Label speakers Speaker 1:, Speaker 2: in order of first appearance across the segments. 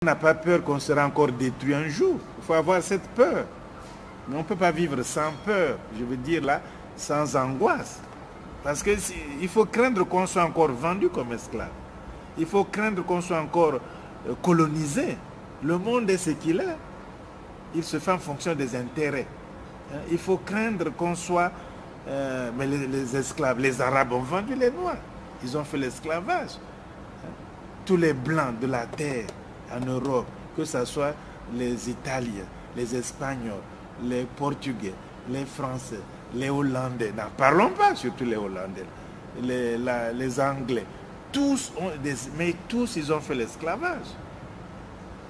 Speaker 1: On n'a pas peur qu'on sera encore détruit un jour. Il faut avoir cette peur. Mais on ne peut pas vivre sans peur, je veux dire là, sans angoisse. Parce qu'il faut craindre qu'on soit encore vendu comme esclave. Il faut craindre qu'on soit encore colonisé. Le monde est ce qu'il est. Il se fait en fonction des intérêts. Il faut craindre qu'on soit... mais les esclaves, les Arabes ont vendu les Noirs. Ils ont fait l'esclavage. Tous les Blancs de la terre en Europe, que ce soit les Italiens, les Espagnols, les Portugais, les Français, les Hollandais, n'en parlons pas, surtout les Hollandais, les Anglais, mais tous ils ont fait l'esclavage.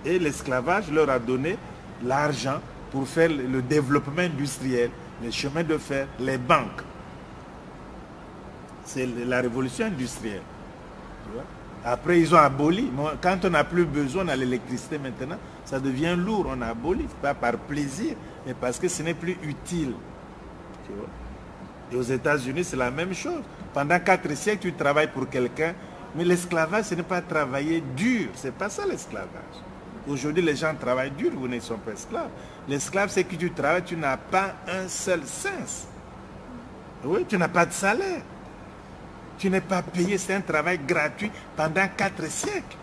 Speaker 1: Et l'esclavage leur a donné l'argent pour faire le développement industriel, les chemins de fer, les banques. C'est la révolution industrielle. Tu vois? Après, ils ont aboli. Quand on n'a plus besoin de l'électricité maintenant, ça devient lourd. On a aboli, pas par plaisir, mais parce que ce n'est plus utile. Tu vois? Et aux États-Unis, c'est la même chose. Pendant 4 siècles, tu travailles pour quelqu'un, mais l'esclavage, ce n'est pas travailler dur. Ce n'est pas ça l'esclavage. Aujourd'hui, les gens travaillent dur, vous ne sont pas esclaves. L'esclave, c'est que tu travailles, tu n'as pas un seul sens. Oui, tu n'as pas de salaire. Tu n'es pas payé, c'est un travail gratuit pendant 4 siècles.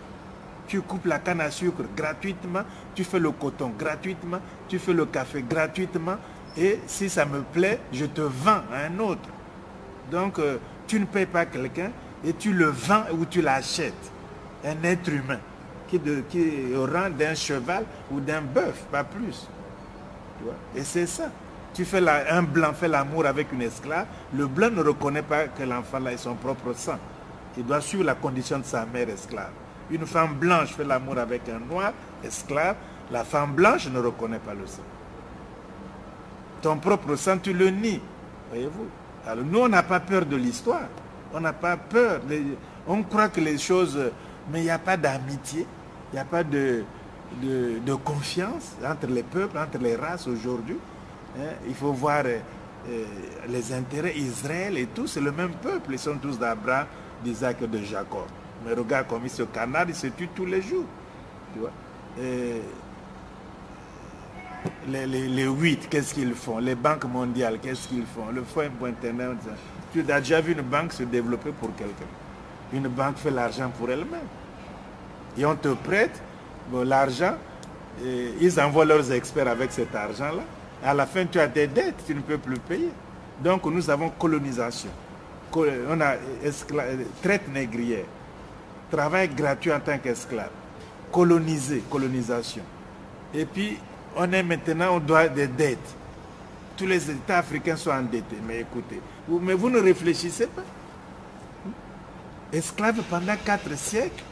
Speaker 1: Tu coupes la canne à sucre gratuitement, tu fais le coton gratuitement, tu fais le café gratuitement, et si ça me plaît, je te vends à un autre. Donc, tu ne payes pas quelqu'un et tu le vends ou tu l'achètes. Un être humain qui est au rang d'un cheval ou d'un bœuf, pas plus. Tu vois? Et c'est ça. Un blanc fait l'amour avec une esclave, le blanc ne reconnaît pas que l'enfant là est son propre sang. Il doit suivre la condition de sa mère esclave. Une femme blanche fait l'amour avec un noir esclave, la femme blanche ne reconnaît pas le sang. Ton propre sang, tu le nies. Voyez-vous? Alors nous, on n'a pas peur de l'histoire. On n'a pas peur. On croit que les choses... Mais il n'y a pas d'amitié, il n'y a pas de confiance entre les peuples, entre les races aujourd'hui. Il faut voir les intérêts. Israël et tout, c'est le même peuple. Ils sont tous d'Abraham, d'Isaac et de Jacob. Mais regarde comme ils se canardent, ils se tuent tous les jours. Tu vois? Les 8, qu'est-ce qu'ils font? Les banques mondiales, qu'est-ce qu'ils font? Le Fonds Internet. Tu as déjà vu une banque se développer pour quelqu'un? Une banque fait l'argent pour elle-même. Et on te prête l'argent, ils envoient leurs experts avec cet argent-là. À la fin, tu as des dettes, tu ne peux plus payer. Donc, nous avons colonisation. On a traite négrière, travail gratuit en tant qu'esclave, colonisation. Et puis, on doit des dettes. Tous les États africains sont endettés. Mais écoutez, mais vous ne réfléchissez pas. Esclave pendant 4 siècles,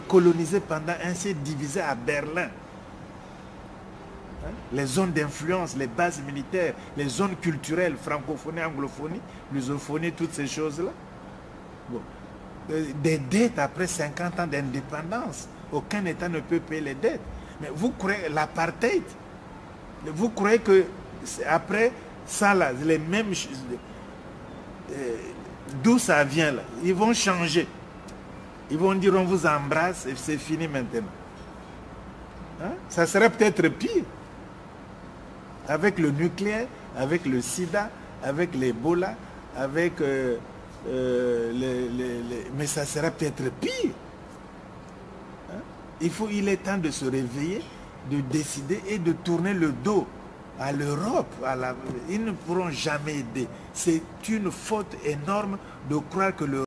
Speaker 1: colonisé pendant un siècle, divisé à Berlin. Les zones d'influence, les bases militaires, les zones culturelles, francophonie, anglophonie, lusophonie, toutes ces choses-là. Bon. Des dettes après 50 ans d'indépendance. Aucun État ne peut payer les dettes. Mais vous croyez l'apartheid? Vous croyez que après ça, là, les mêmes choses, d'où ça vient là? Ils vont changer. Ils vont dire on vous embrasse et c'est fini maintenant. Hein? Ça serait peut-être pire. Avec le nucléaire, avec le sida, avec l'Ebola, avec mais ça serait peut-être pire. Hein? Il est temps de se réveiller, de décider et de tourner le dos à l'Europe. Ils ne pourront jamais aider. C'est une faute énorme de croire que l'Europe